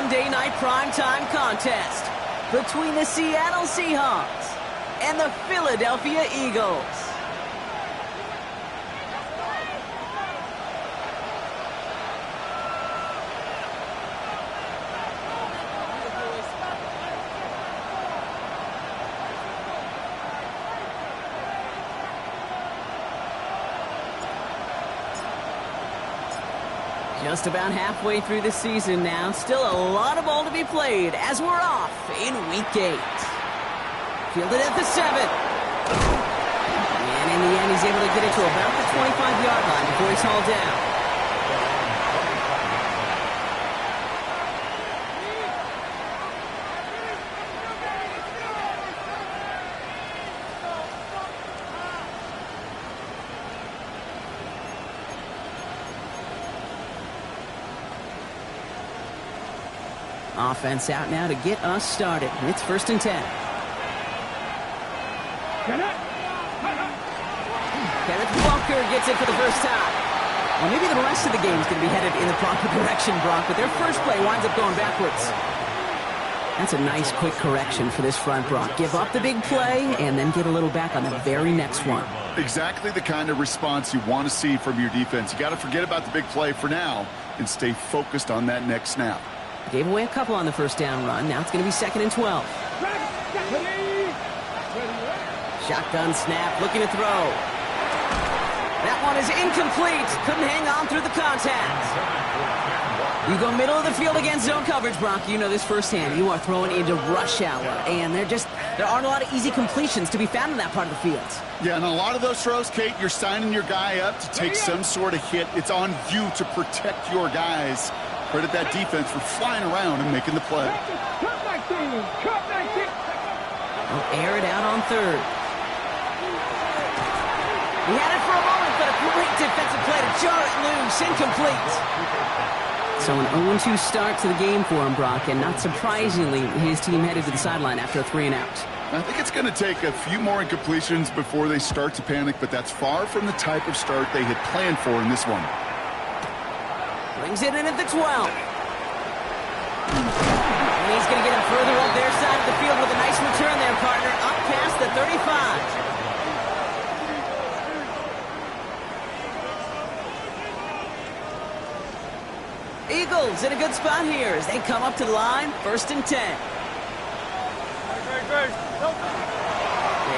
Monday night primetime contest between the Seattle Seahawks and the Philadelphia Eagles. Just about halfway through the season now. Still a lot of ball to be played as we're off in Week 8. Fielded at the 7. And in the end, he's able to get it to about the 25-yard line before he's hauled down. Offense out now to get us started. It's 1st and 10. Kenneth Walker gets it for the first time. Well, maybe the rest of the game is going to be headed in the proper direction, Brock, but their first play winds up going backwards. That's a nice, quick correction for this front, Brock. Give up the big play and then get a little back on the very next one. Exactly the kind of response you want to see from your defense. You got to forget about the big play for now and stay focused on that next snap. Gave away a couple on the first down run. Now it's going to be 2nd and 12. Shotgun snap, looking to throw. That one is incomplete. Couldn't hang on through the contact. You go middle of the field against zone coverage, Brock. You know this firsthand. You are throwing into rush hour, and there aren't a lot of easy completions to be found in that part of the field. Yeah, and a lot of those throws, Kate, you're signing your guy up to take some sort of hit. It's on you to protect your guys. Credit that defense for flying around and making the play. We'll air it out on 3rd. He had it for a moment, but a great defensive play to jar it loose. Incomplete. So an 0-2 start to the game for him, Brock, and not surprisingly, his team headed to the sideline after a 3-and-out. I think it's going to take a few more incompletions before they start to panic, but that's far from the type of start they had planned for in this one. Brings it in at the 12. And he's going to get him further up their side of the field with a nice return there, partner. Up past the 35. Eagles in a good spot here as they come up to the line. 1st and 10. They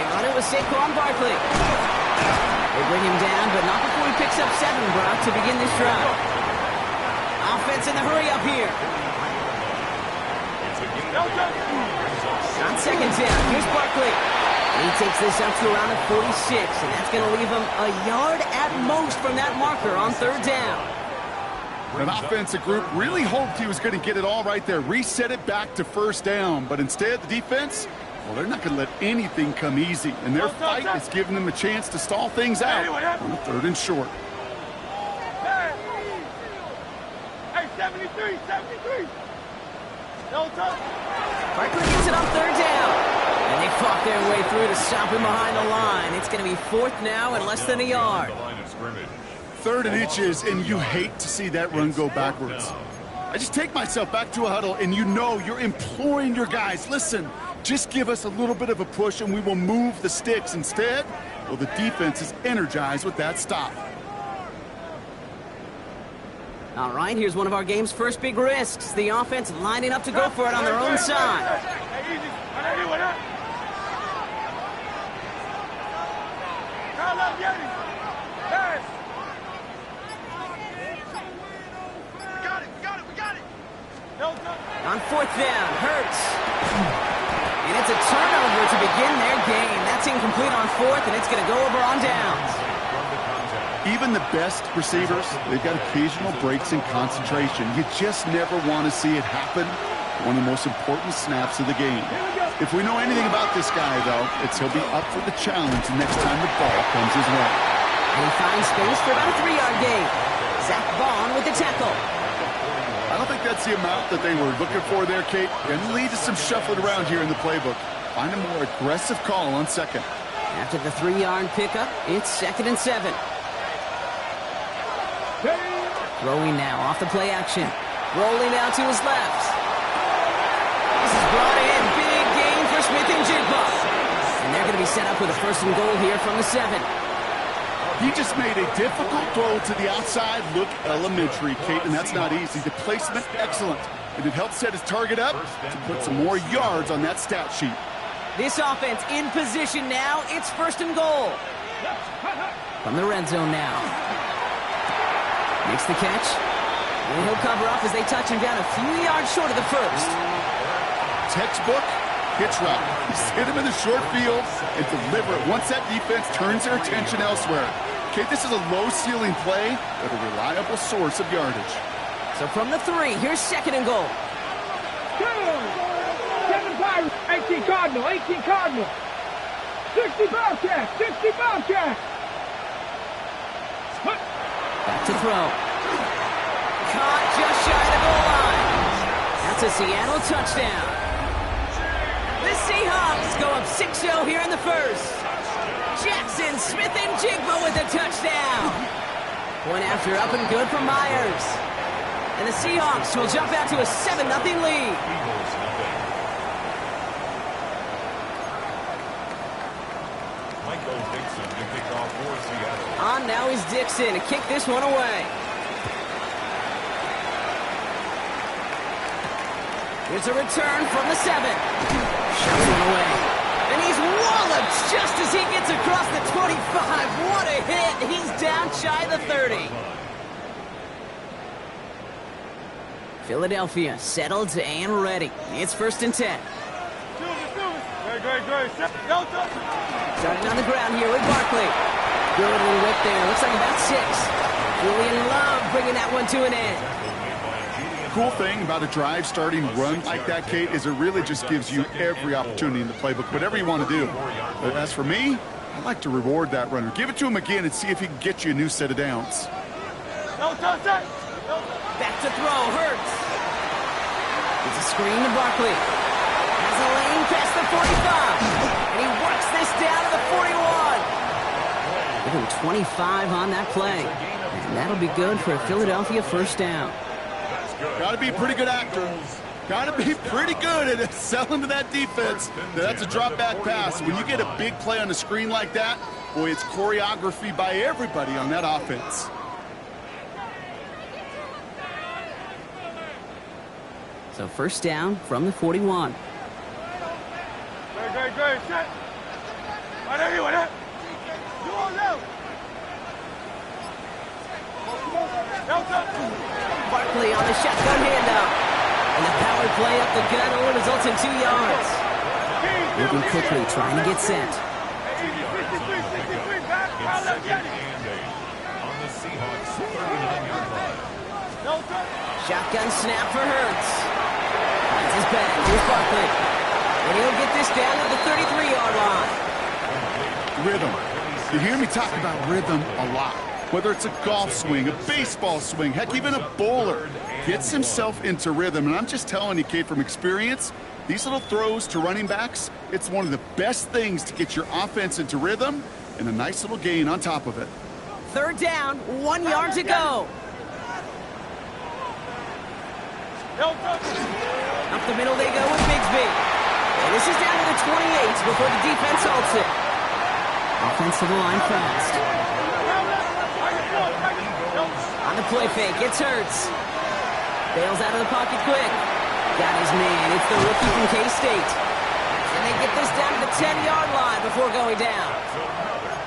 run it with Saquon Barkley. They bring him down, but not before he picks up 7, Brock, to begin this drive. Offense in the hurry up here. On 2nd down, here's Barkley. He takes this up to around the 46, and that's going to leave him a yard at most from that marker on 3rd down. An offensive group really hoped he was going to get it all right there, reset it back to 1st down, but instead the defense, well, they're not going to let anything come easy, and their fight is giving them a chance to stall things out on a 3rd and short. 73. Barkley gets it on 3rd down. And they fought their way through to stop him behind the line. It's going to be 4th now and less than a yard. 3rd and inches, and you hate to see that run go backwards. I just take myself back to a huddle, and you know you're imploring your guys, listen, just give us a little bit of a push, and we will move the sticks. Instead, well, the defense is energized with that stop. All right, here's one of our game's first big risks. The offense lining up to go for it on their own side. On 4th down, Hurts. And it's a turnover to begin their game. That's incomplete on 4th, and it's going to go over on downs. Even the best receivers, they've got occasional breaks in concentration. You just never want to see it happen. One of the most important snaps of the game. If we know anything about this guy, though, it's he'll be up for the challenge next time the ball comes his way. And he finds space for about a 3-yard gain. Zach Vaughn with the tackle. I don't think that's the amount that they were looking for there, Kate. And lead to some shuffling around here in the playbook. Find a more aggressive call on 2nd. After the 3-yard pickup, it's 2nd and 7. Throwing now off the play action. Rolling out to his left. This is brought in. Big gain for Smith-Njigba. And they're going to be set up with a 1st and goal here from the 7. He just made a difficult throw to the outside look elementary, Kate, and that's not easy. The placement, excellent. And it helped set his target up to put some more yards on that stat sheet. This offense in position now. It's 1st and goal. From the red zone now. Makes the catch. And he'll cover up as they touch him down a few yards short of the 1st. Textbook hitch route. Just hit him in the short field and deliver it once that defense turns their attention elsewhere. Okay, this is a low-ceiling play, but a reliable source of yardage. So from the 3, here's 2nd and goal. 7 Pirates, 18 Cardinal, 18 Cardinal. 60 Bobcats, 60 Bobcats. Back to throw. Caught just shy of the goal line. That's a Seattle touchdown. The Seahawks go up 6-0 here in the 1st. Jackson Smith-Njigba with a touchdown. Point after up and good for Myers. And the Seahawks will jump out to a 7-0 lead. On now is Dixon to kick this one away. Here's a return from the 7. Shoves one away. And he's walloped just as he gets across the 25. What a hit. He's down shy of the 30. Philadelphia settled and ready. It's 1st and 10. Starting on the ground here with Barkley. Good little whip there. Looks like about 6. Julian Love bringing that one to an end. Cool thing about a drive starting run like that, Kate, is it really just gives you every opportunity in the playbook, whatever you want to do. But as for me, I like to reward that runner. Give it to him again and see if he can get you a new set of downs. Back to throw, Hurts. It's a screen to Barkley. Has a lane past the 45. And he works this down to the 41. Give him 25 on that play. And that'll be good for a Philadelphia 1st down. Got to be a pretty good actor. Got to be pretty good at selling to that defense. That's a drop-back pass. When you get a big play on the screen like that, boy, it's choreography by everybody on that offense. So 1st down from the 41. Great. Set. Barkley on the shotgun handoff. And the power play up the gut only results in 2 yards. Moving quickly, trying to get set. Shotgun snap for Hurts. Finds his back. Here's Barkley. And he'll get this down to the 33-yard line. Rhythm. You hear me talk about rhythm a lot. Whether it's a golf swing, a baseball swing, heck, even a bowler gets himself into rhythm. And I'm just telling you, Kate, from experience, these little throws to running backs, it's one of the best things to get your offense into rhythm and a nice little gain on top of it. 3rd down, 1 yard to go. Up the middle they go with Bigsby. And this is down to the 28 before the defense halts it. Offensive line fast. On the play fake, it's Hurts. Bails out of the pocket quick. Got his man. It's the rookie from K-State. And they get this down to the 10-yard line before going down.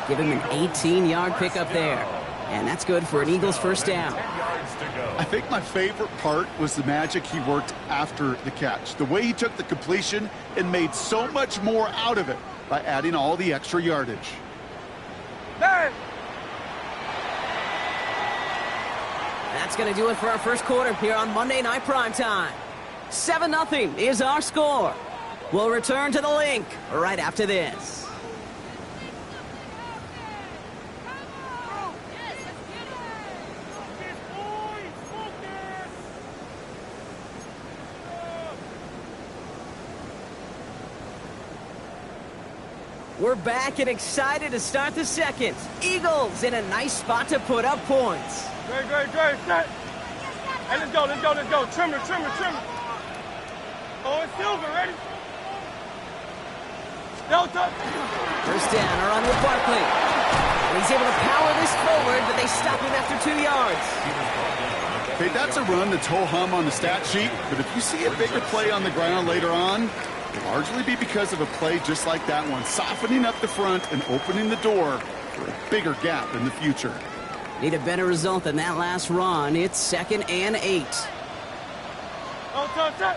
Give him an 18-yard pickup there. And that's good for an Eagles 1st down. I think my favorite part was the magic he worked after the catch. The way he took the completion and made so much more out of it by adding all the extra yardage. That's going to do it for our 1st quarter here on Monday Night Primetime. 7-0 is our score. We'll return to the link right after this. We're back and excited to start the 2nd. Eagles in a nice spot to put up points. Great. Set. Hey, let's go. Trimmer. Oh, Silver, ready? Delta. First down, a run with Barkley. And he's able to power this forward, but they stop him after 2 yards. Okay, that's a run that's ho-hum on the stat sheet, but if you see a bigger play on the ground later on, it'll largely be because of a play just like that one, softening up the front and opening the door for a bigger gap in the future. Need a better result than that last run. It's 2nd and 8. Delta,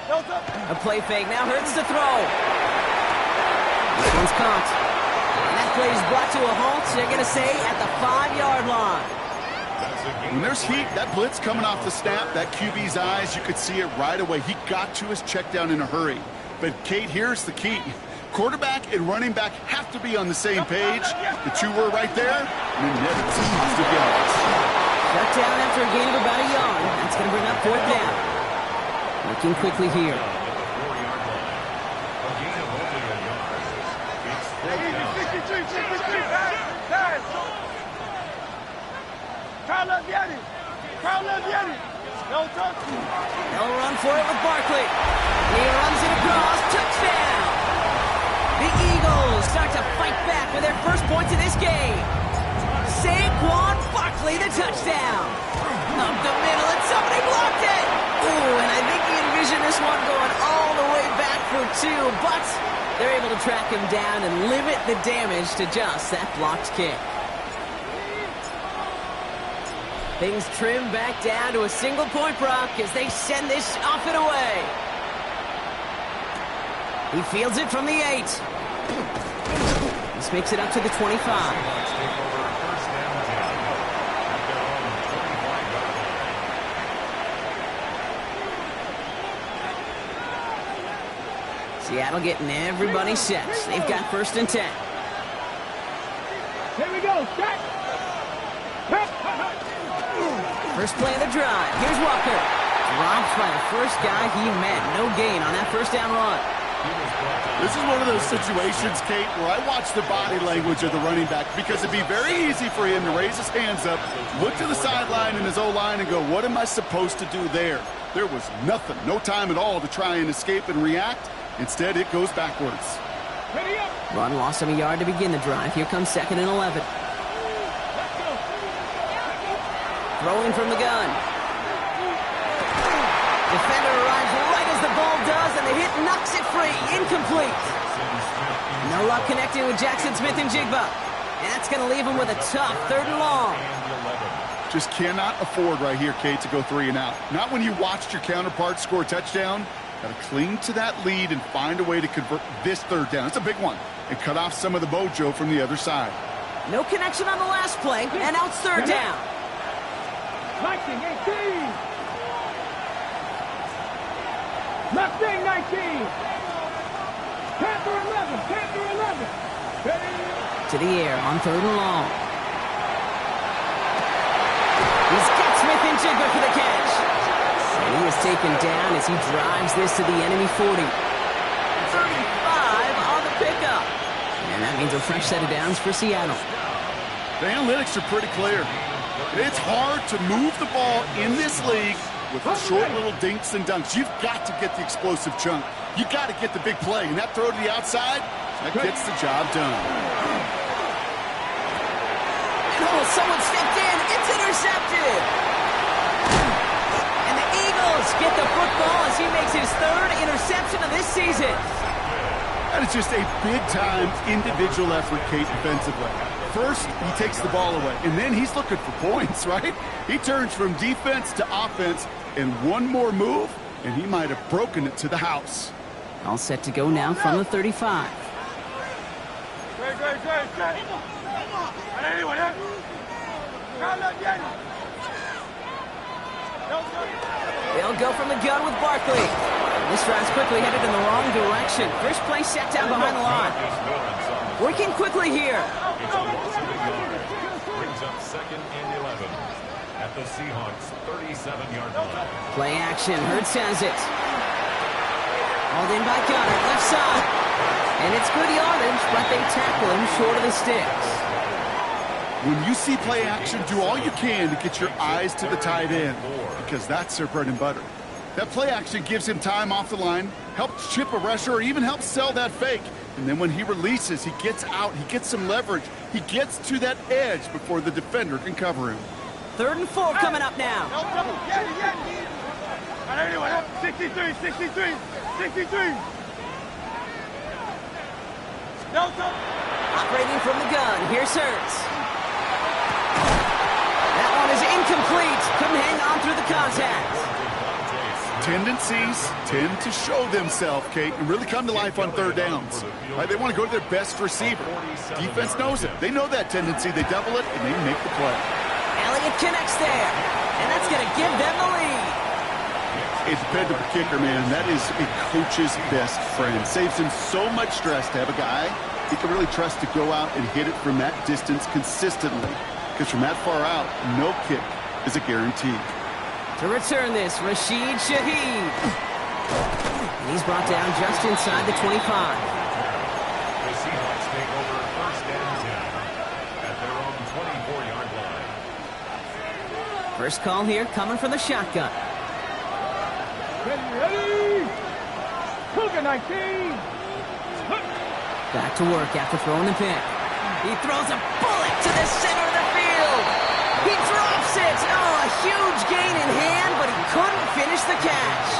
Delta. A play fake. Now Hurts to throw. This one's caught. And that play is brought to a halt, they're going to say, at the 5-yard line. When there's heat, that blitz coming off the snap, that QB's eyes, you could see it right away. He got to his check down in a hurry. But, Kate, here's the key. Quarterback and running back have to be on the same page. The two were right there, and then never some positive yards. Shut down after a gain of about a yard. That's going to bring up 4th down. Looking quickly here. They'll run for it with Barkley. He runs it across. Touchdown! The Eagles start to fight back with their first points of this game. Saquon Barkley, the touchdown. Up the middle, and somebody blocked it. Ooh, and I think he envisioned this one going all the way back for 2, but they're able to track him down and limit the damage to just that blocked kick. Things trim back down to a single-point Brock as they send this off and away. He fields it from the 8. This makes it up to the 25. Seattle getting everybody set. They've got 1st and 10. Here we go. Set. First play of the drive. Here's Walker. Dropped by the first guy he met. No gain on that first down run. This is one of those situations, Kate, where I watch the body language of the running back because it'd be very easy for him to raise his hands up, look to the sideline in his O-line and go, what am I supposed to do there? There was nothing, no time at all to try and escape and react. Instead, it goes backwards. Run lost him a yard to begin the drive. Here comes 2nd and 11. Throwing from the gun. Defender arrives right as the ball does, and the hit knocks it free. Incomplete. No luck connecting with Jackson Smith and Jigba. And that's going to leave him with a tough 3rd and long. Just cannot afford right here, Kate, to go 3 and out. Not when you watched your counterpart score a touchdown. Got to cling to that lead and find a way to convert this 3rd down. It's a big one. And cut off some of the mojo from the other side. No connection on the last play, and now it's 3rd down. Lightning 18. Mustang 19. Panther 11. Panther 11. To the air on 3rd and long. He's got Smith and Jigba for the catch. And he is taken down as he drives this to the enemy 40. 35 on the pickup. And that means a fresh set of downs for Seattle. The analytics are pretty clear. It's hard to move the ball in this league with the short little dinks and dunks. You've got to get the explosive chunk. You got to get the big play. And that throw to the outside, that gets the job done. Oh, someone stepped in. It's intercepted. And the Eagles get the football as he makes his 3rd interception of this season. That is just a big-time individual effort, Kate, defensively. First, he takes the ball away, and then he's looking for points, right? He turns from defense to offense, and one more move, and he might have broken it to the house. All set to go now from the 35. They'll go from the gun with Barkley. This drive's quickly headed in the wrong direction. First play set down behind the line. Working quickly here. Brings up 2nd and 11 at the Seahawks 37-yard line. Play action. Hurts has it. Hauled in by Goddard, left side. And it's good yardage, but they tackle him short of the sticks. When you see play action, do all you can to get your eyes to the tight end, because that's their bread and butter. That play action gives him time off the line, helps chip a rusher, or even helps sell that fake. And then when he releases, he gets out, he gets some leverage. He gets to that edge before the defender can cover him. 3rd and 4 coming up now. 63, 63, 63. Operating from the gun, here's Hurts. That one is incomplete. Couldn't hang on through the contact. Tendencies tend to show themselves, Kate, and really come to life on 3rd downs. Right, they want to go to their best receiver. Defense knows it. They know that tendency. They double it, and they make the play. Elliott connects there, and that's going to give them the lead. A dependable kicker, man. That is a coach's best friend. Saves him so much stress to have a guy he can really trust to go out and hit it from that distance consistently. Because from that far out, no kick is a guarantee. To return this, Rashid Shaheed. And he's brought down just inside the 25. The Seahawks take over 1st and 10 at their own 24-yard line. First call here coming from the shotgun. Ready. Cougar 19. Back to work after throwing the pick. He throws a bullet to the center of the field. He drops it. Oh, a huge gain in hand, but he couldn't finish the catch.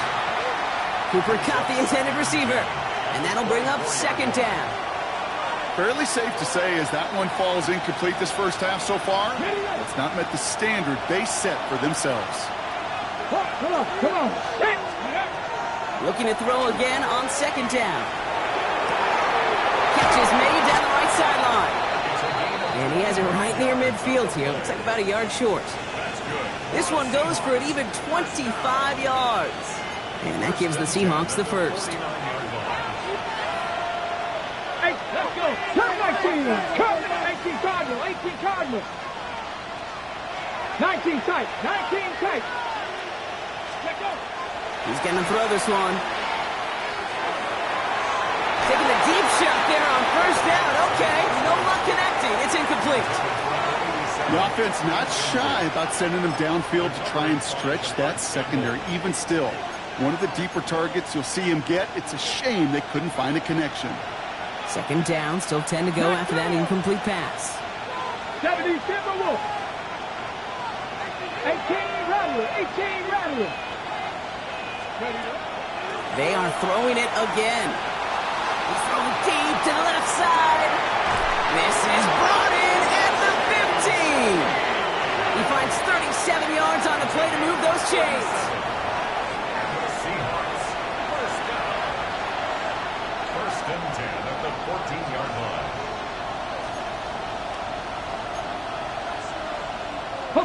Cooper caught the intended receiver, and that'll bring up 2nd down. Fairly safe to say as that one falls incomplete this first half so far, it's not met the standard they set for themselves. Come on. Looking to throw again on 2nd down. Catch is made down the right sideline. And he has it right near midfield here. Looks like about a yard short. This one goes for an even 25 yards. And that gives the Seahawks the first. Hey, let's go. Turn 19. Come. 18 Cardinal. 18 Cardinal. 19 tight. 19 tight. Let's go. He's going to throw this one. Taking a deep shot there on 1st down. Okay, no luck connecting. It's incomplete. The offense not shy about sending them downfield to try and stretch that secondary. Even still, one of the deeper targets you'll see him get. It's a shame they couldn't find a connection. 2nd down, still 10 to go after that incomplete pass. 70 Timberwolves. 18 Rattler. 18 Rattler. They are throwing it again. He's throwing deep to the left side. This is brought in at the 15. He finds 37 yards on the play to move those chains. The Seahawks, 1st down. 1st and 10 at the 14-yard line.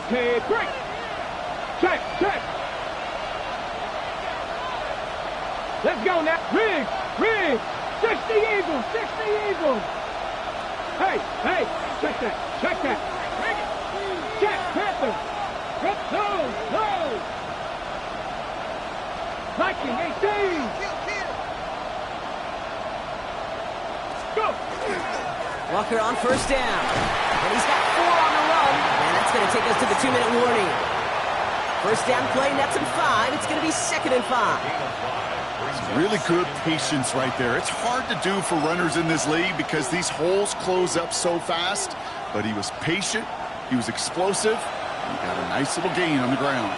Okay, break. Check. Let's go now. Riggs. 60 Eagles. Hey, check that. Check, Panther. No. Viking, 18. Go. Walker on 1st down. And he's got 4 on the run. And that's going to take us to the 2-minute warning. 1st down play, nets him 5. It's going to be 2nd and 5. Really good patience right there. It's hard to do for runners in this league because these holes close up so fast. But he was patient. He was explosive. He got a nice little gain on the ground.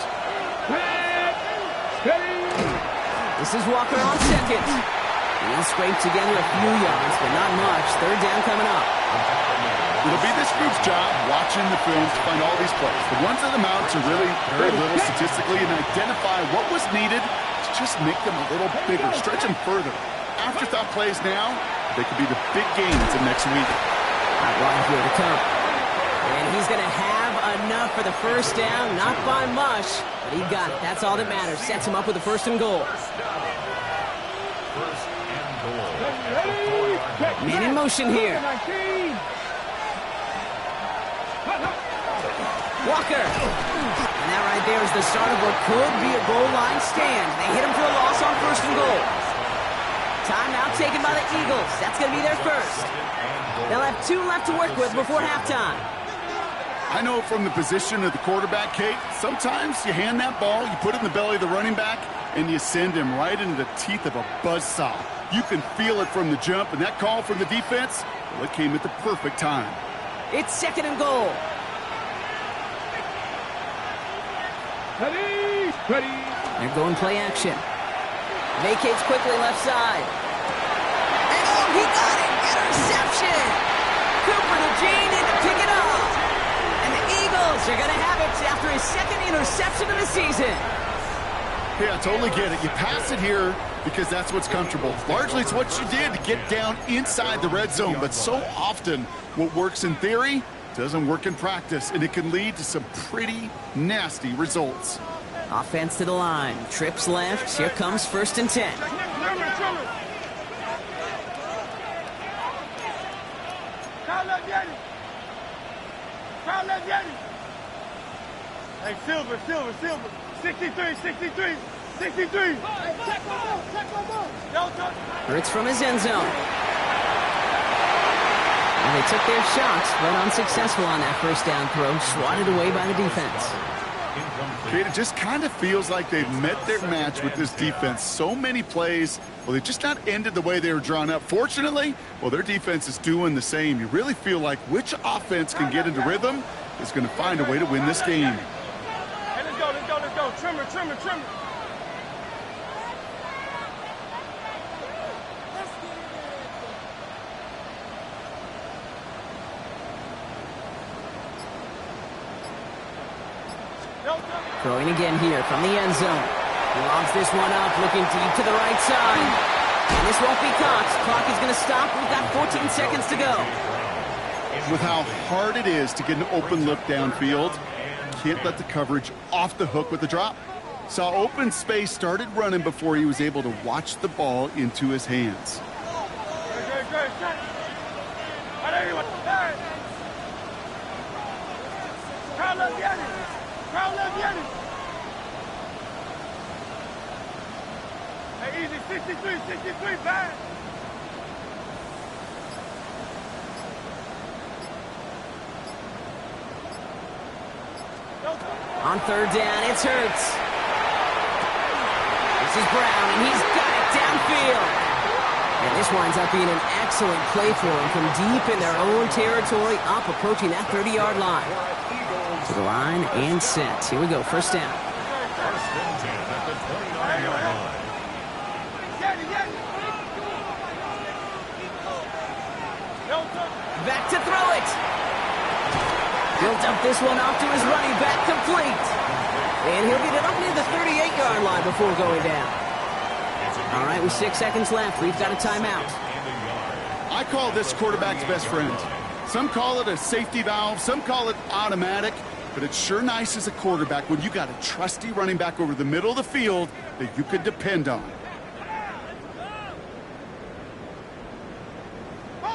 This is Walker on 2nd. He'll scrape together a few yards, but not much. 3rd down coming up. It'll be this group's job watching the film to find all these plays. The ones that amount to really very little statistically and identify what was needed to just make them a little bigger, stretch them further. Afterthought plays now, they could be the big gains of next week. Hot line here to come. And he's going to have enough for the 1st down, not by much, but he got it. That's all that matters. Sets him up with a 1st and goal. Man in motion here. Walker. And that right there is the start of what could be a goal line stand. They hit him for a loss on 1st and goal. Timeout taken by the Eagles. That's going to be their first. They'll have 2 left to work with before halftime. I know from the position of the quarterback, Kate, sometimes you hand that ball, you put it in the belly of the running back, and you send him right into the teeth of a buzzsaw. You can feel it from the jump, and that call from the defense, well, it came at the perfect time. It's 2nd and goal. Ready, ready. They're going play action. Vacates quickly left side. And oh, he got it! Interception! Cooper to Jean in to pick it up. And the Eagles are going to have it after his 2nd interception of the season. Yeah, I totally get it. You pass it here because that's what's comfortable. Largely, it's what you did to get down inside the red zone. But so often, what works in theory doesn't work in practice, and it can lead to some pretty nasty results. Offense to the line. Trips left. Here comes 1st and 10. Hey, Silver. 63. Hurts from his end zone. And they took their shots, but unsuccessful on that 1st down throw. Swatted away by the defense. Kate, it just kind of feels like they've met their match with this defense. So many plays, well, they just not ended the way they were drawn up. Fortunately, well, their defense is doing the same. You really feel like which offense can get into rhythm is going to find a way to win this game. Hey, let's go. Trimmer. Throwing again here from the end zone. He lobs this one up, looking deep to the right side. And this won't be caught. Clock is going to stop. We've got 14 seconds to go. With how hard it is to get an open look downfield, can't let the coverage off the hook with the drop. Saw open space, started running before he was able to watch the ball into his hands. Hey, easy, 63, bang. On 3rd down, it's Hurts. This is Brown, and he's got it downfield. And this winds up being an excellent play for him from deep in their own territory, up approaching that 30-yard line. To the line and set. Here we go, 1st down. 1st and 10 at the 29-yard line. Back to throw it. He'll dump this one off to his running back, complete. And he'll get it up near the 38-yard line before going down. All right, with 6 seconds left, we've got a timeout. I call this quarterback's best friend. Some call it a safety valve, some call it automatic, but it's sure nice as a quarterback when you got a trusty running back over the middle of the field that you could depend on.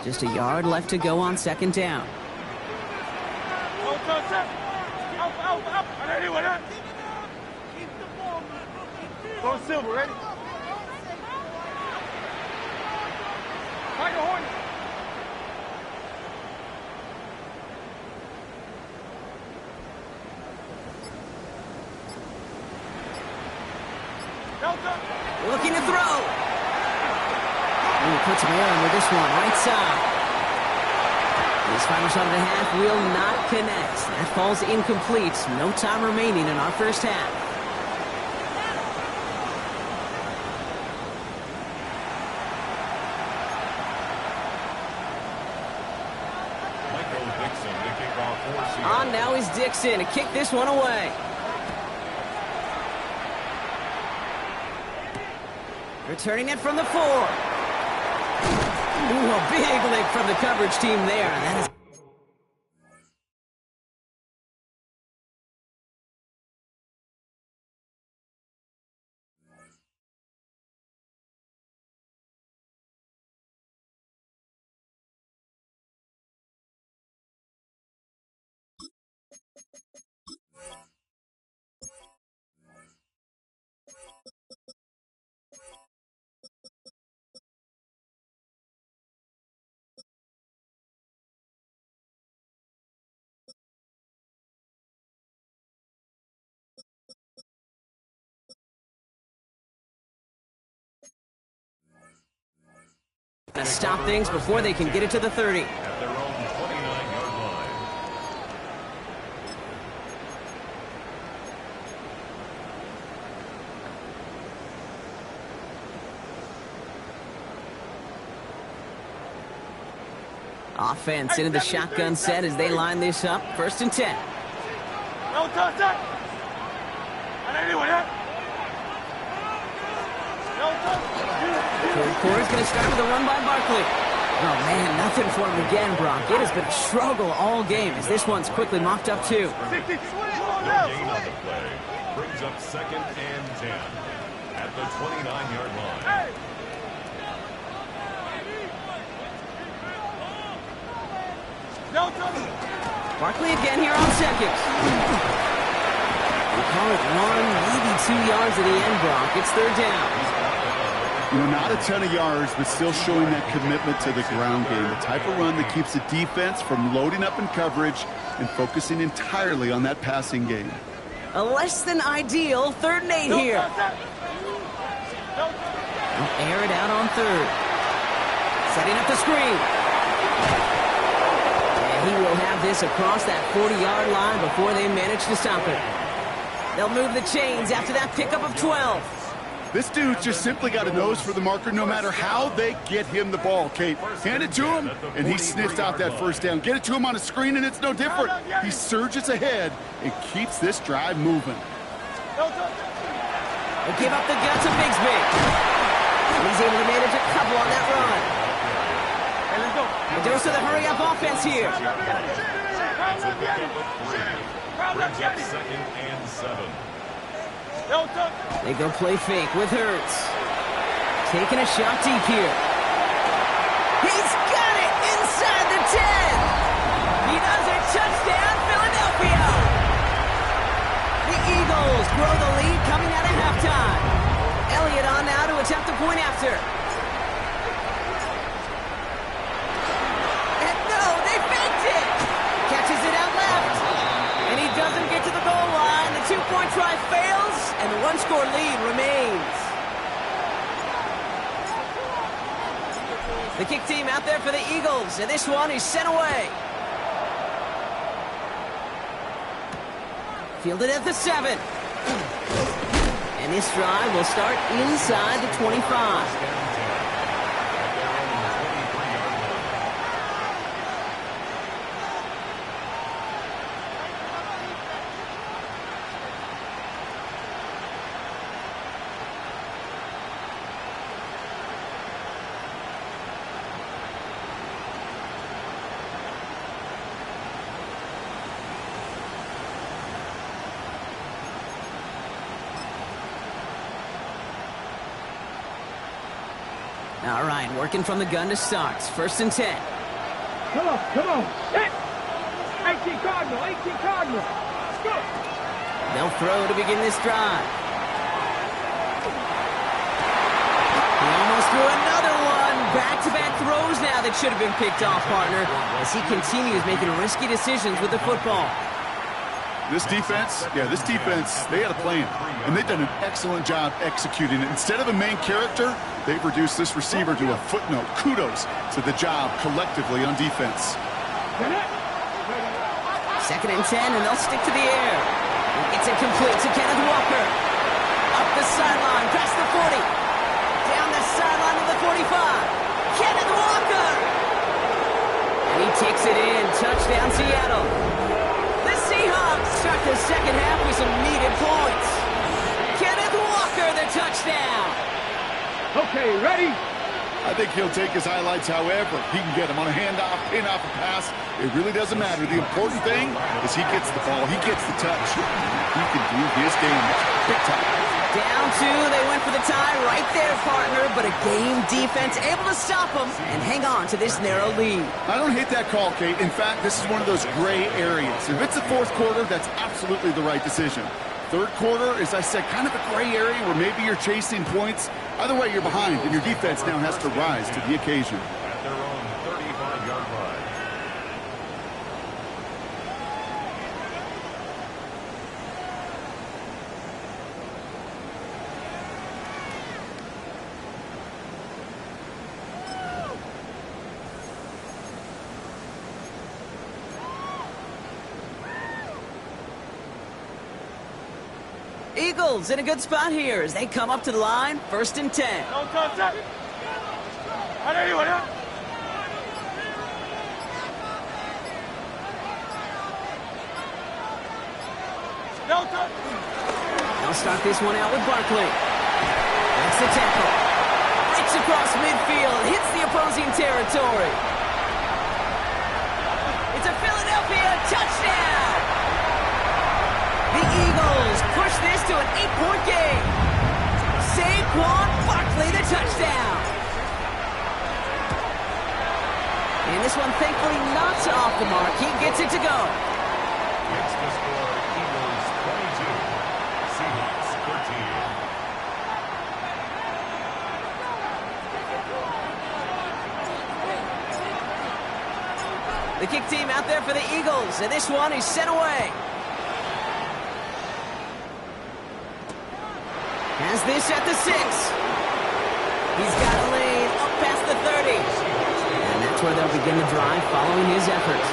Just a yard left to go on 2nd down. Go Silver, ready? Tiger Hornet. Looking to throw. Ooh, puts him in with this one, right side. His final shot of the half will not connect. That falls incomplete. No time remaining in our 1st half. Michael Dixon to kick off for Seattle. On now is Dixon to kick this one away. Returning it from the 4. Ooh, a big lick from the coverage team there. That is to stop things before they can get it to the 30. At their own 29-yard line. Offense into the shotgun set as they line this up. 1st and 10. Third quarter's going to start with a run by Barkley. Oh, man, nothing for him again, Brock. It has been a struggle all game as this one's quickly mocked up, too. No gain on the play. Brings up 2nd and 10 at the 29-yard line. Barkley again here on 2nd. We call it 1, maybe 2 yards at the end, Brock. It's 3rd down. You know, not a ton of yards, but still showing that commitment to the ground game. The type of run that keeps the defense from loading up in coverage and focusing entirely on that passing game. A less than ideal 3rd and 8 here. They'll air it out on 3rd. Setting up the screen. And he will have this across that 40-yard line before they manage to stop it. They'll move the chains after that pickup of 12. This dude's just simply got a nose for the marker no matter how they get him the ball, Kate. Hand it to him, and he sniffs out that 1st down. Get it to him on a screen, and it's no different. He surges ahead and keeps this drive moving. They give up the guts of Bigsby. He's able to manage a couple on that run. A dose of the hurry-up offense here. Brings up 2nd and 7. They go play fake with Hurts. Taking a shot deep here. He's got it inside the 10. He does it. Touchdown, Philadelphia. The Eagles grow the lead coming out of halftime. Elliott on now to attempt the point after. And no, they faked it. Catches it out left. And he doesn't get to the goal line. The 2-point try fails, and the 1-score lead remains. The kick team out there for the Eagles, and this one is sent away. Fielded at the 7. And this drive will start inside the 25. All right, working from the gun to start. 1st and 10. Come on. Hit. 18 Cardinal. Let's go. They'll throw to begin this drive. He almost threw another one. Back-to-back throws now that should have been picked off, partner, as he continues making risky decisions with the football. This defense, they had a plan, and they've done an excellent job executing it. Instead of a main character, they've reduced this receiver to a footnote. Kudos to the job collectively on defense. 2nd and 10, and they'll stick to the air. It's incomplete to Kenneth Walker. Up the sideline, past the 40. Down the sideline to the 45. Kenneth Walker! And he takes it in. Touchdown, Seattle. The Seahawks start the 2nd half with some needed points. Kenneth Walker, the touchdown. Okay, ready? I think he'll take his highlights however he can get them on a handoff, pin off a pass. It really doesn't matter. The important thing is he gets the ball. He gets the touch. He can do his damage. Big time. Down 2, they went for the tie right there, partner, but a game defense able to stop them and hang on to this narrow lead. I don't hate that call, Kate. In fact, this is one of those gray areas. If it's the 4th quarter, that's absolutely the right decision. 3rd quarter, as I said, kind of a gray area where maybe you're chasing points. Either way, you're behind, and your defense now has to rise to the occasion. At their own 35-yard line. Eagles in a good spot here as they come up to the line, 1st and 10. They'll start this one out with Barkley. That's the tackle. Breaks across midfield, hits the opposing territory. It's a Philadelphia touchdown! The Eagles push this to an 8-point game. Saquon Barkley, the touchdown. And this one thankfully not off the mark. He gets it to go. It's the score, Eagles 22, Seahawks 13. The kick team out there for the Eagles, and this one is sent away. Has this at the 6. He's got a lead up past the 30. And that's where they'll begin the drive following his efforts.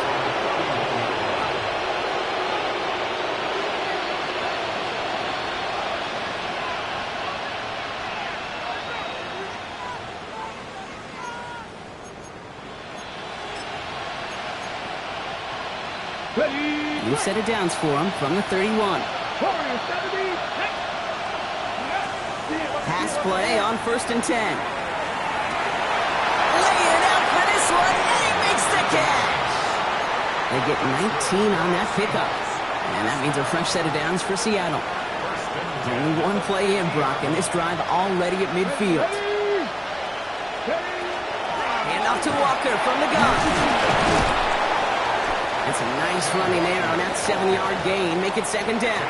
New set of downs for him from the 31. Pass play on 1st and 10. Laying out for this one, and he makes the catch. They get 19 on that pickup. And that means a fresh set of downs for Seattle. Only one play in, Brock, and this drive already at midfield. Hand off to Walker from the gun. It's a nice running there on that 7-yard gain. Make it 2nd down.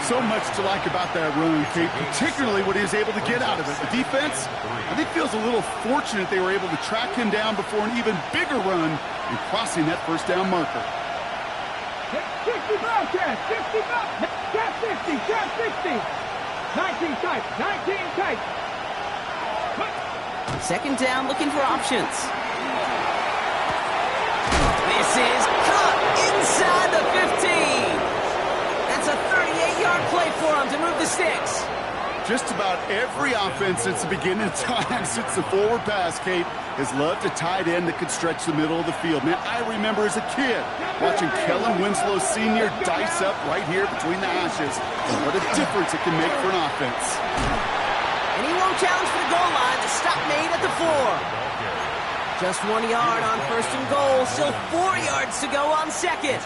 So much to like about that run, Kate, particularly what he was able to get out of it. The defense, I think, feels a little fortunate they were able to track him down before an even bigger run and crossing that 1st down marker. 60 Bobcats, 60 Bobcats, 60, Cat 60. 19 tight, 19 tight. 2nd down, looking for options. This is caught inside the 15. That's a 38-yard play for him to move the sticks. Just about every offense since the beginning of time, since the forward pass, Kate, has loved a tight end that could stretch the middle of the field. Man, I remember as a kid watching Kellen Winslow Sr. dice up right here between the hashes. And what a difference it can make for an offense. And he won't challenge for the goal line. The stop made at the 4. Just 1 yard on 1st and goal. Still 4 yards to go on 2nd.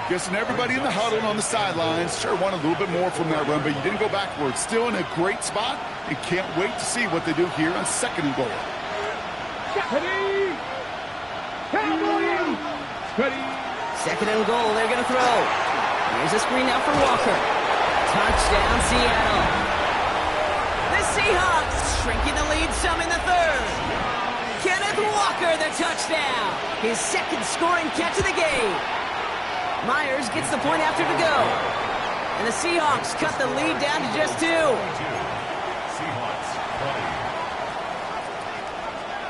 Guessing everybody in the huddle and on the sidelines sure want a little bit more from that run, but you didn't go backwards. Still in a great spot, and can't wait to see what they do here on 2nd and goal. Ready. Cowboys. Ready. 2nd and goal. They're going to throw. Here's a screen now for Walker. Touchdown, Seattle. The Seahawks shrinking the lead some in the 3rd. Kenneth Walker, the touchdown. His 2nd scoring catch of the game. Myers gets the point after to go. And the Seahawks cut the lead down to just 2. Seahawks 20.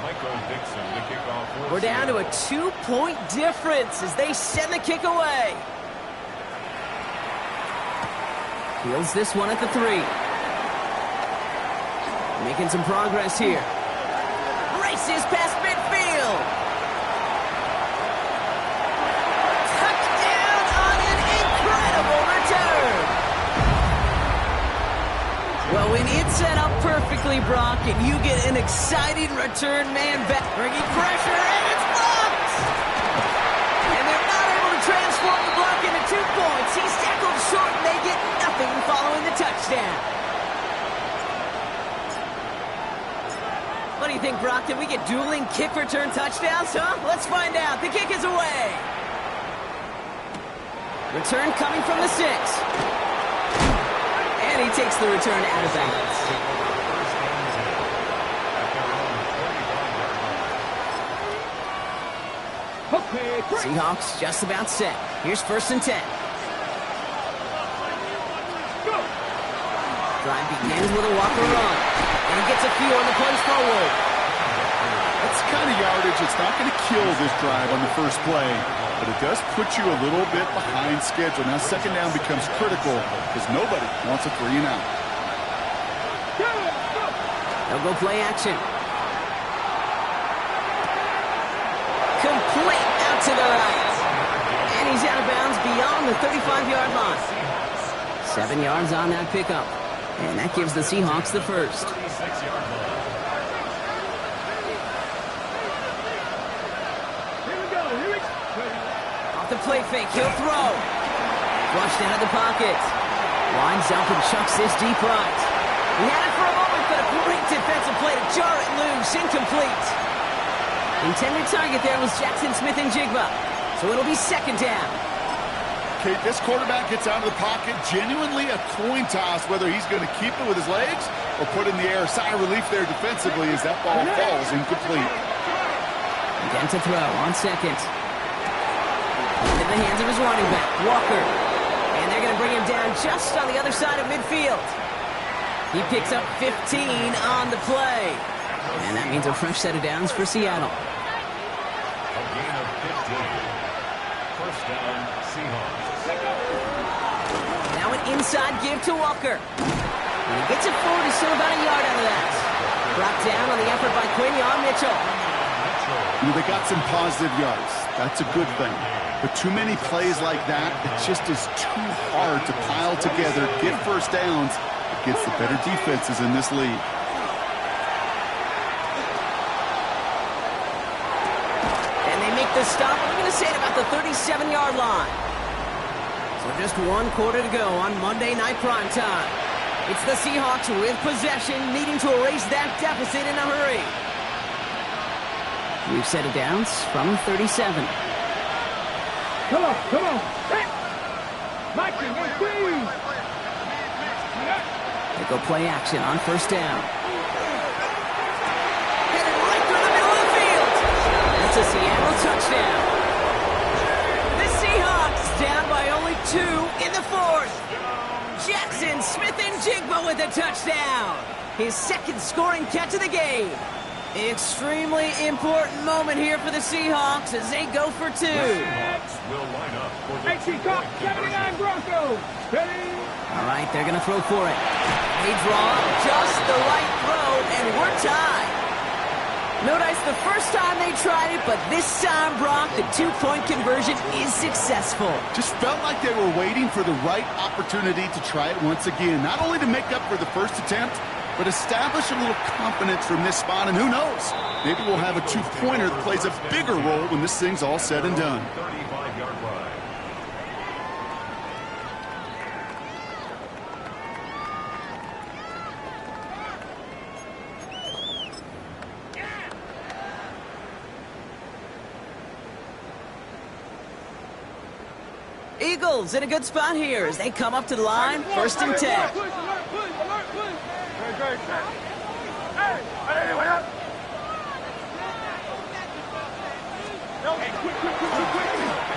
Michael Dixon to kick off. We're down to a 2-point difference as they send the kick away. Fields this one at the 3. Making some progress here. Races past midfield. Touchdown on an incredible return. Well, when it's set up perfectly, Brock, and you get an exciting return man back, bringing pressure, and it's blocked. And they're not able to transform the block into 2 points. He's tackled short, and they get nothing following the touchdown. What do you think, Brock? Did we get dueling kick return touchdowns, huh? Let's find out. The kick is away. Return coming from the 6. And he takes the return out of bounds. Seahawks just about set. Here's 1st and 10. Drive begins with a Walker run. And he gets a few on the punch forward. That's the kind of yardage that's not going to kill this drive on the first play. but it does put you a little bit behind schedule. Now second down becomes critical because nobody wants a 3 and out. They'll go play action. Complete out to the right. And he's out of bounds beyond the 35-yard line. 7 yards on that pickup. And that gives the Seahawks the first. Off the play fake, he'll throw. Flushed out of the pocket. Lines up and chucks this deep right. He had it for a moment, but a great defensive play to jar it loose. Incomplete. Intended target there was Jackson Smith-Njigba. So it'll be second down. Okay, this quarterback gets out of the pocket. Genuinely a coin toss whether he's going to keep it with his legs or put in the air. Sigh of relief there defensively as that ball falls incomplete. Again to throw on second. Into the hands of his running back, Walker. And they're going to bring him down just on the other side of midfield. He picks up 15 on the play. And that means a fresh set of downs for Seattle. A gain of 15. First down, Seahawks. Now an inside give to Walker. And he gets it forward. He's still about a yard out of that. Brought down on the effort by Quinion Mitchell. They got some positive yards. That's a good thing. But too many plays like that, it just is too hard to pile together, get first downs against the better defenses in this league. And they make the stop. I'm going to say it about the 37-yard line. So just 1 quarter to go on Monday Night Primetime. It's the Seahawks with possession, needing to erase that deficit in a hurry. We've set it downs from 37. Come on, come on. Hey. Mikey, let's please. They go play action on first down. Headed right through the middle of the field. It's a Seattle touchdown. The Seahawks down by only 2 in the 4th. Jackson Smith-Njigba with a touchdown. His second scoring catch of the game. Extremely important moment here for the Seahawks as they go for 2. Seahawks will line up for the 18 Cop, 79 Broncos. Ready? All right, they're going to throw for it. They draw just the right throw, and we're tied. Notice the first time they tried it, but this time, Brock, the 2-point conversion is successful. Just felt like they were waiting for the right opportunity to try it once again. Not only to make up for the first attempt, but establish a little confidence from this spot, and who knows? Maybe we'll have a 2-pointer that plays a bigger role when this thing's all said and done. 35-yard line. Eagles in a good spot here as they come up to the line, 1st and 10.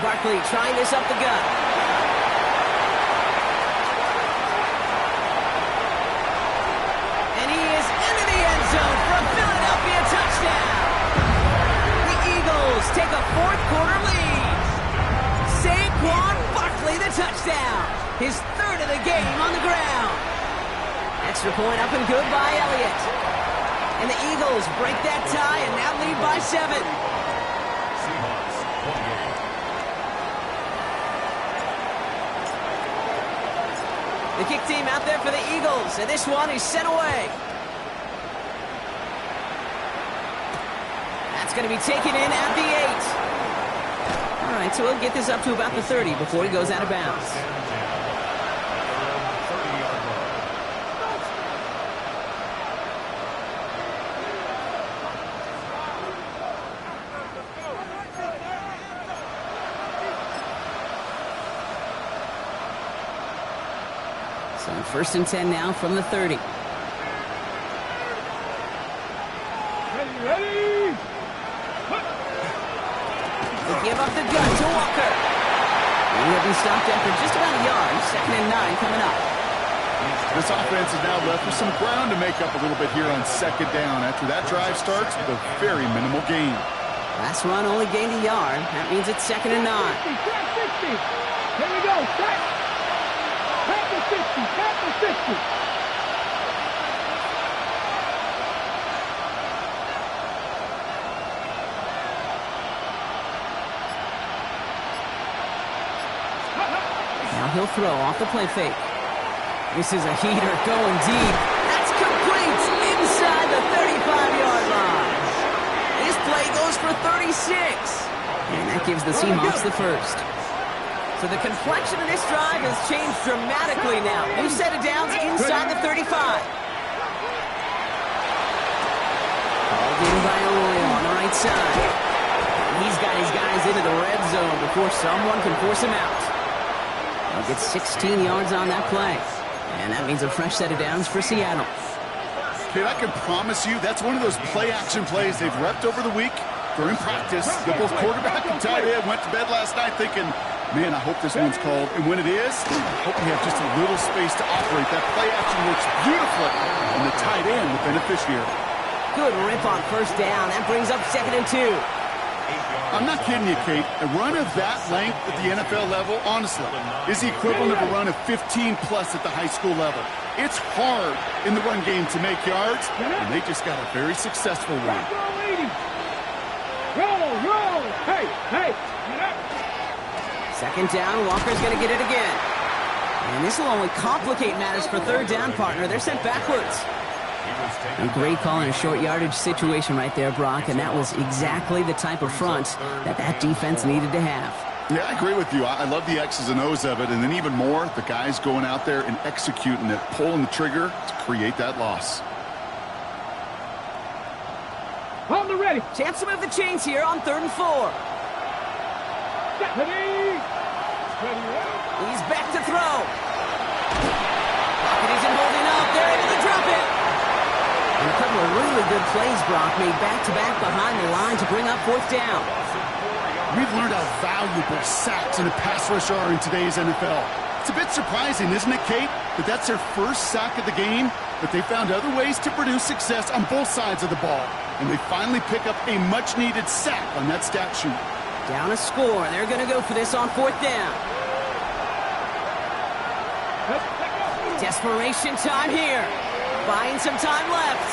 Barkley trying this up the gut. And he is into the end zone for a Philadelphia touchdown. The Eagles take a 4th quarter lead. Saquon Barkley the touchdown. His 3rd of the game on the ground. Extra point up and good by Elliott. And the Eagles break that tie and now lead by 7. Seahawks 28. The kick team out there for the Eagles, and this one is sent away. That's going to be taken in at the 8. All right, so we'll get this up to about the 30 before he goes out of bounds. So 1st and 10 now from the 30. Ready? They give up the gun to Walker. And he'll be stopped after just about a yard. 2nd and 9 coming up. This offense is now left with some ground to make up a little bit here on 2nd down after that drive starts with a very minimal gain. Last run only gained a yard. That means it's 2nd and 9. 60. Here we go. Set. Tap the 60. Tap the 60. Now he'll throw off the play fake. This is a heater going deep. That's complete inside the 35-yard line. This play goes for 36. And that gives the Seahawks the first. So the complexion of this drive has changed dramatically now. New set of downs inside the 35. Called in by Arroyo on the right side. And he's got his guys into the red zone before someone can force him out. He'll get 16 yards on that play. And that means a fresh set of downs for Seattle. Kid, I can promise you that's one of those play-action plays they've repped over the week during practice. Both quarterback and tight end went to bed last night thinking, man, I hope this one's called. And when it is, I hope we have just a little space to operate. That play-action works beautifully. And the tight end, the beneficiary. Good rip on first down. That brings up 2nd and 2. I'm not kidding you, Kate. A run of that length at the NFL level, honestly, is the equivalent of a run of 15-plus at the high school level. It's hard in the run game to make yards, and they just got a very successful one. Roll. Hey. Get up. 2nd down. Walker's going to get it again. And this will only complicate matters for 3rd down, partner. They're sent backwards. A great call in a short yardage situation right there, Brock, and that was exactly the type of front that defense needed to have. Yeah, I agree with you. I love the X's and O's of it, and then even more, the guys going out there and executing it, pulling the trigger to create that loss. On the ready. Chance to move the chains here on 3rd and 4. Ready. He's back to throw. Pocket isn't holding up. They're able to drop it. And a couple of really good plays, Brock, made back-to-back behind the line to bring up 4th down. We've learned how valuable sacks in a pass rush are in today's NFL. It's a bit surprising, isn't it, Kate, that that's their first sack of the game, but they found other ways to produce success on both sides of the ball, and they finally pick up a much-needed sack on that stat sheet. Down a score. They're going to go for this on 4th down. Desperation time here. Buying some time left.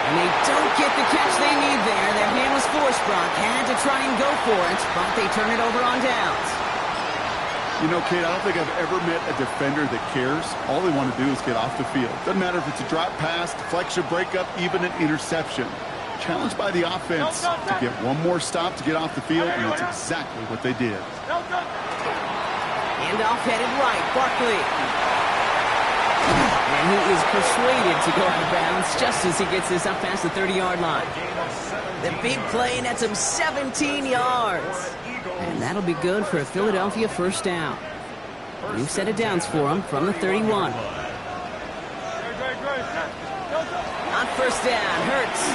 And they don't get the catch they need there. Their hand was forced, Brock. Had to try and go for it, but they turn it over on downs. You know, Kate, I don't think I've ever met a defender that cares. All they want to do is get off the field. Doesn't matter if it's a drop pass, deflection, breakup, even an interception. Challenged by the offense to get one more stop to get off the field, and that's exactly what they did. Handoff headed right. Barkley. And he is persuaded to go out of bounds just as he gets this up past the 30-yard line. The big play nets him 17 yards. And that'll be good for a Philadelphia 1st down. New set of downs for him from the 31. On 1st down, Hurts.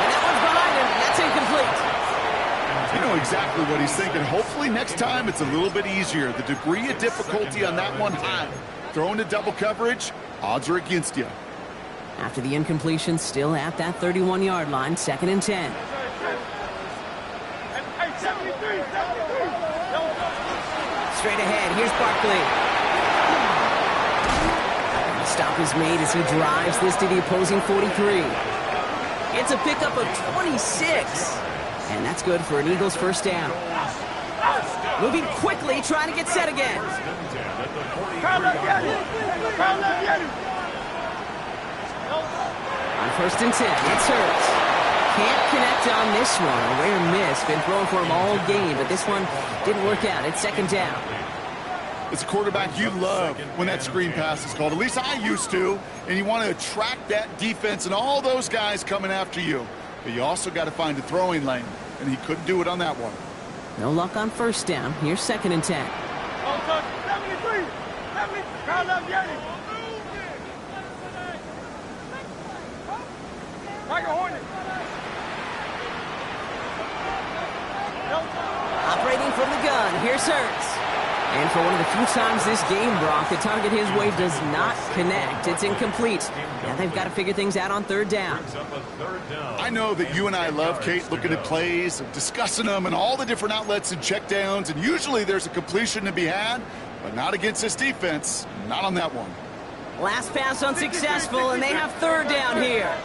And that one's behind him. That's incomplete. You know exactly what he's thinking. Hopefully next time it's a little bit easier. The degree of difficulty on that one high. Throwing to double coverage, odds are against you. After the incompletion, still at that 31-yard line, 2nd and 10. Straight ahead, here's Barkley. The stop is made as he drives this to the opposing 43. It's a pickup of 26. And that's good for an Eagles 1st down. Moving quickly, trying to get set again. On 1st and 10, it's Hurts. Can't connect on this one. A rare miss. Been thrown for him all game, but this one didn't work out. It's 2nd down. As a quarterback, you love when that screen pass is called. At least I used to. And you want to attract that defense and all those guys coming after you. But you also got to find a throwing lane. And he couldn't do it on that one. No luck on 1st down. Here's 2nd and 10. Operating from the gun. Here's Hurts. And for one of the few times this game, Brock, the target his way does not connect. It's incomplete. Now they've got to figure things out on third down. I know that you and I love, Kate, looking at plays, and discussing them, and all the different outlets and checkdowns, and usually there's a completion to be had, but not against this defense. Not on that one. Last pass unsuccessful, and they have third down here.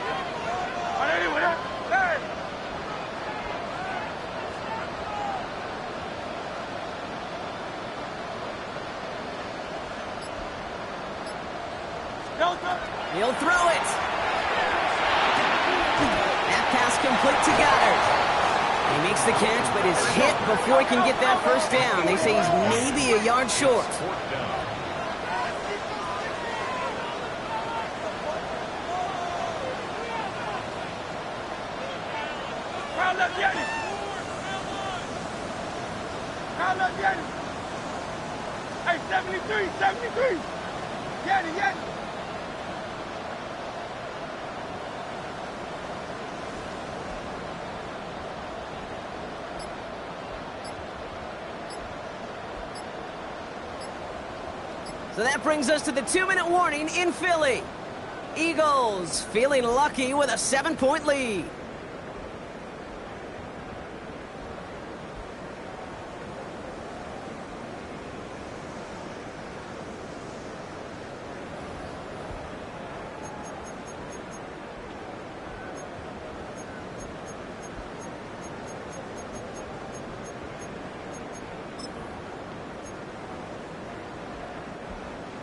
He'll throw it. That pass complete to Goddard. He makes the catch, but is hit before he can get that first down. They say he's maybe a yard short. Hey, 73. Get it. So that brings us to the 2-minute warning in Philly. Eagles feeling lucky with a 7-point lead.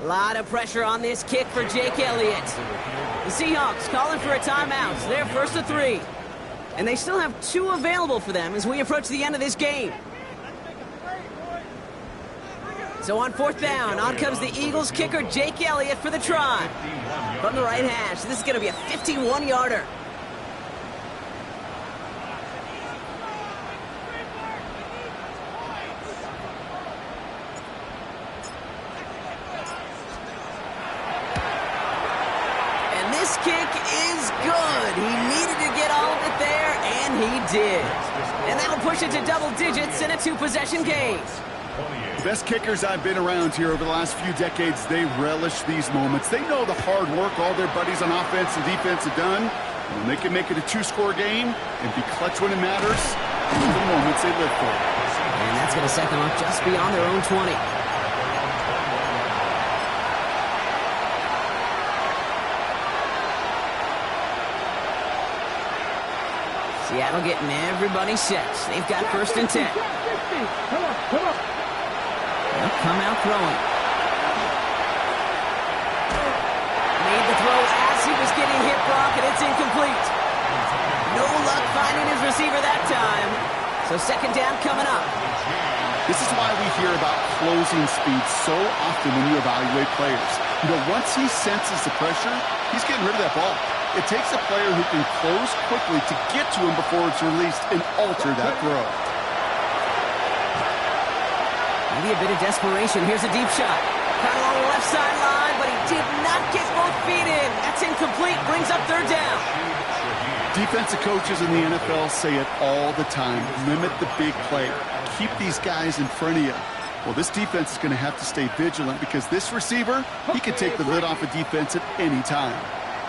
A lot of pressure on this kick for Jake Elliott. The Seahawks calling for a timeout. They're first to 3. And they still have 2 available for them as we approach the end of this game. So on fourth down, on comes the Eagles kicker Jake Elliott for the try. From the right hash, this is going to be a 51-yarder. Kick is good. He needed to get all of it there, and he did. And that'll push it to double digits in a 2-possession game. The best kickers I've been around here over the last few decades, they relish these moments. They know the hard work all their buddies on offense and defense have done. And when they can make it a 2-score game and be clutch when it matters, these are the moments they live for. And that's going to set them up just beyond their own 20. Seattle getting everybody set. They've got first and 10. Come on. They'll come out throwing. Made the throw as he was getting hit, Brock, and it's incomplete. No luck finding his receiver that time. So second down coming up. This is why we hear about closing speed so often when you evaluate players. You know, once he senses the pressure, he's getting rid of that ball. It takes a player who can close quickly to get to him before it's released and alter that throw. Maybe a bit of desperation. Here's a deep shot. Caught along the left sideline, but he did not get both feet in. That's incomplete. Brings up third down. Defensive coaches in the NFL say it all the time. Limit the big play. Keep these guys in front of you. Well, this defense is going to have to stay vigilant because this receiver, he can take the lid off a defense at any time.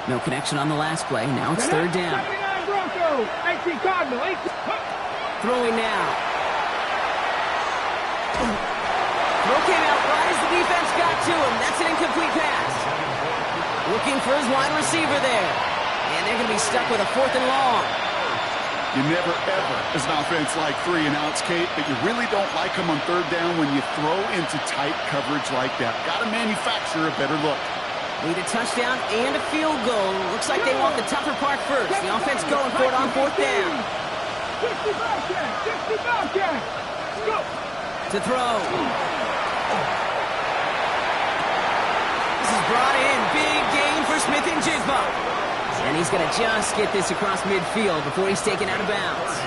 No connection on the last play. Now it's third down. 79 Broncos. 18 Cardinal. 18. Throwing now. Throw came out right as the defense got to him. That's an incomplete pass. Looking for his wide receiver there. And they're going to be stuck with a 4th and long. You never, ever, as an offense, like 3 and outs, Kate, but you really don't like them on third down when you throw into tight coverage like that. Got to manufacture a better look. Need a touchdown and a field goal. Looks like they want the tougher part first. The offense going for it on fourth down. 60 Bobcat. Go. To throw. This is brought in. Big game for Smith and Jigba. And he's going to just get this across midfield before he's taken out of bounds.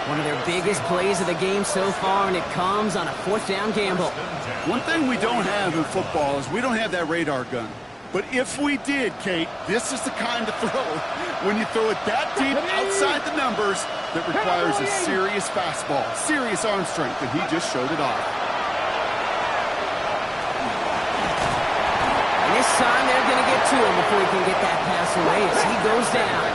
One of their biggest plays of the game so far, and it comes on a 4th down gamble. One thing we don't have in football is we don't have that radar gun. But if we did, Kate, this is the kind of throw, when you throw it that deep outside the numbers, that requires a serious fastball, serious arm strength, and he just showed it off. time they're going to get to him before he can get that pass away as he goes down.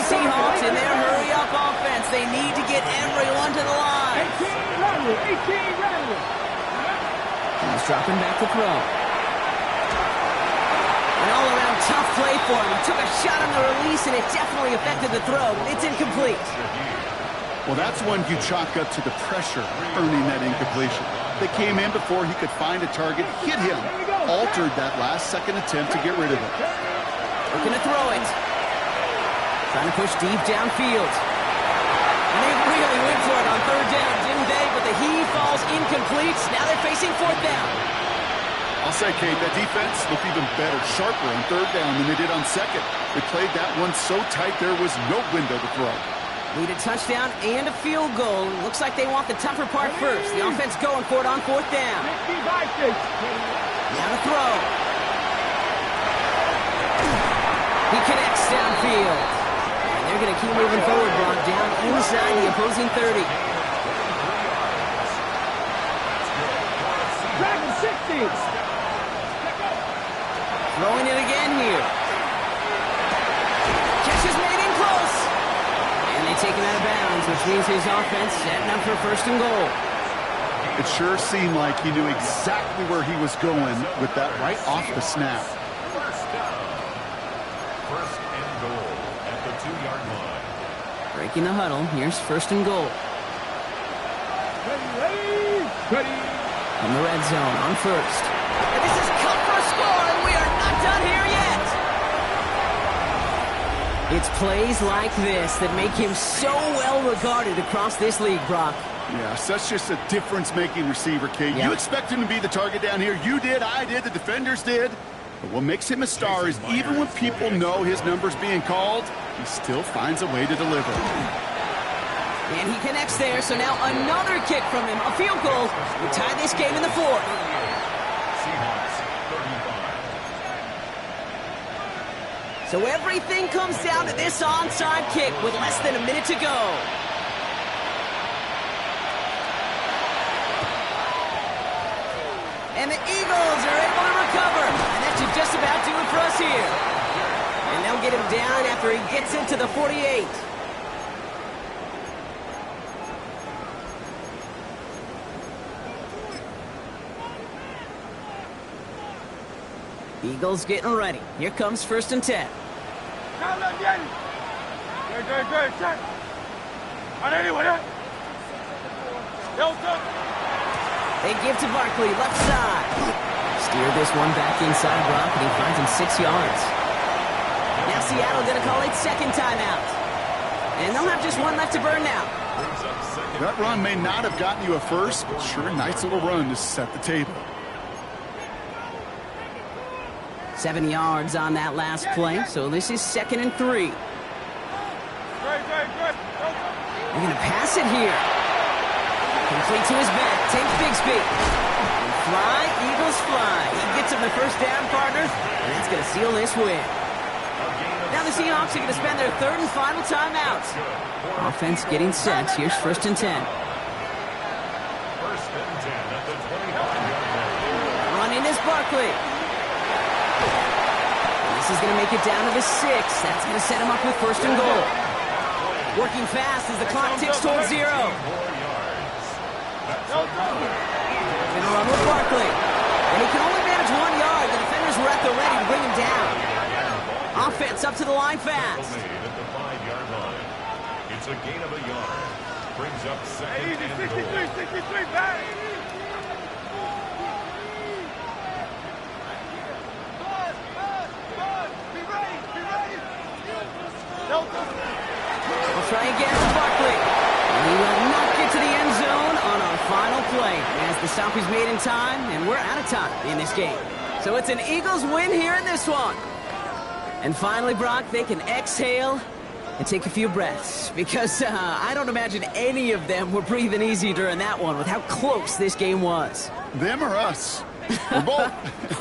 Seahawks in their hurry-up offense. They need to get everyone to the line. 18 Randall, 18 Randall. He's dropping back to throw. An all-around tough play for him. He took a shot on the release, and it definitely affected the throw. It's incomplete. Well, that's one you chalk up to the pressure earning that incompletion. They came in before he could find a target, hit him, altered that last-second attempt to get rid of it. Looking to throw it. Trying to push deep downfield. And they really went for it on third down, didn't they? But the heave falls incomplete. Now they're facing fourth down. I'll say, Kate, that defense looked even better, sharper on third down than they did on second. They played that one so tight there was no window to throw. Need a touchdown and a field goal. Looks like they want the tougher part first. The offense going for it on fourth down. Now to throw. He connects downfield. And they're going to keep moving forward, Brock, down inside the opposing 30. Dragon 60. Throwing it again here. Catch is made in close. And they take him out of bounds, which means his offense setting up for first and goal. It sure seemed like he knew exactly where he was going with that right off the snap. First and goal at the 2-yard line. Breaking the huddle. Here's first and goal. Ready. In the red zone on first. And this is cut for a score, and we are not done here yet. It's plays like this that make him so well regarded across this league, Brock. Yeah, such just a difference-making receiver, Kate. Yeah. You expect him to be the target down here. You did, I did, the defenders did. But what makes him a star is even when people know his number's being called, he still finds a way to deliver. And he connects there, so now another kick from him. A field goal would tie this game in the fourth. Seahawks 35. So everything comes down to this onside kick with less than a minute to go. And the Eagles are able to recover. And that should just about do it for us here. And they'll get him down after he gets into the 48. Eagles getting ready. Here comes first and 10. They give to Barkley, left side. Steer this one back inside Brock, and he finds him 6 yards. Now Seattle going to call it second timeout. And they'll have just one left to burn now. That run may not have gotten you a first, but sure a nice little run to set the table. 7 yards on that last play, so this is 2nd and 3. They're going to pass it here. Complete to his back, takes Bigsby. And fly, Eagles fly. He gets him the first down, partner, and that's going to seal this win. Now the Seahawks are going to spend their third and final timeout. Offense getting set. Here's first and 10. First and 10 at the 25-yard line. Running is Barkley. This is going to make it down to the 6. That's going to set him up with first and goal. Working fast as the clock ticks towards 0. Going to run with Barkley. And he can only manage 1 yard. The defenders were at the ready to bring him down. Offense up to the line fast. Made at the 5-yard line. It's a gain of a yard. Brings up second and goal. 63, back. We'll try again with Barkley. And he will not get to the end zone on our final play as the stop is made in time, and we're out of time in this game. So it's an Eagles win here in this one. And finally, Brock, they can exhale and take a few breaths because I don't imagine any of them were breathing easy during that one with how close this game was. Them or us? Or both?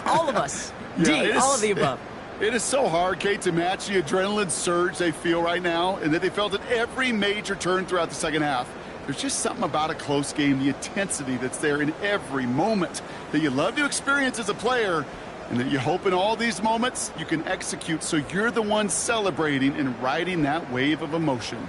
All of us. Yeah, D, it is- all of the above. It is so hard, Kate, to match the adrenaline surge they feel right now and that they felt at every major turn throughout the second half. There's just something about a close game, the intensity that's there in every moment that you love to experience as a player, And that you hope in all these moments you can execute so you're the one celebrating and riding that wave of emotion.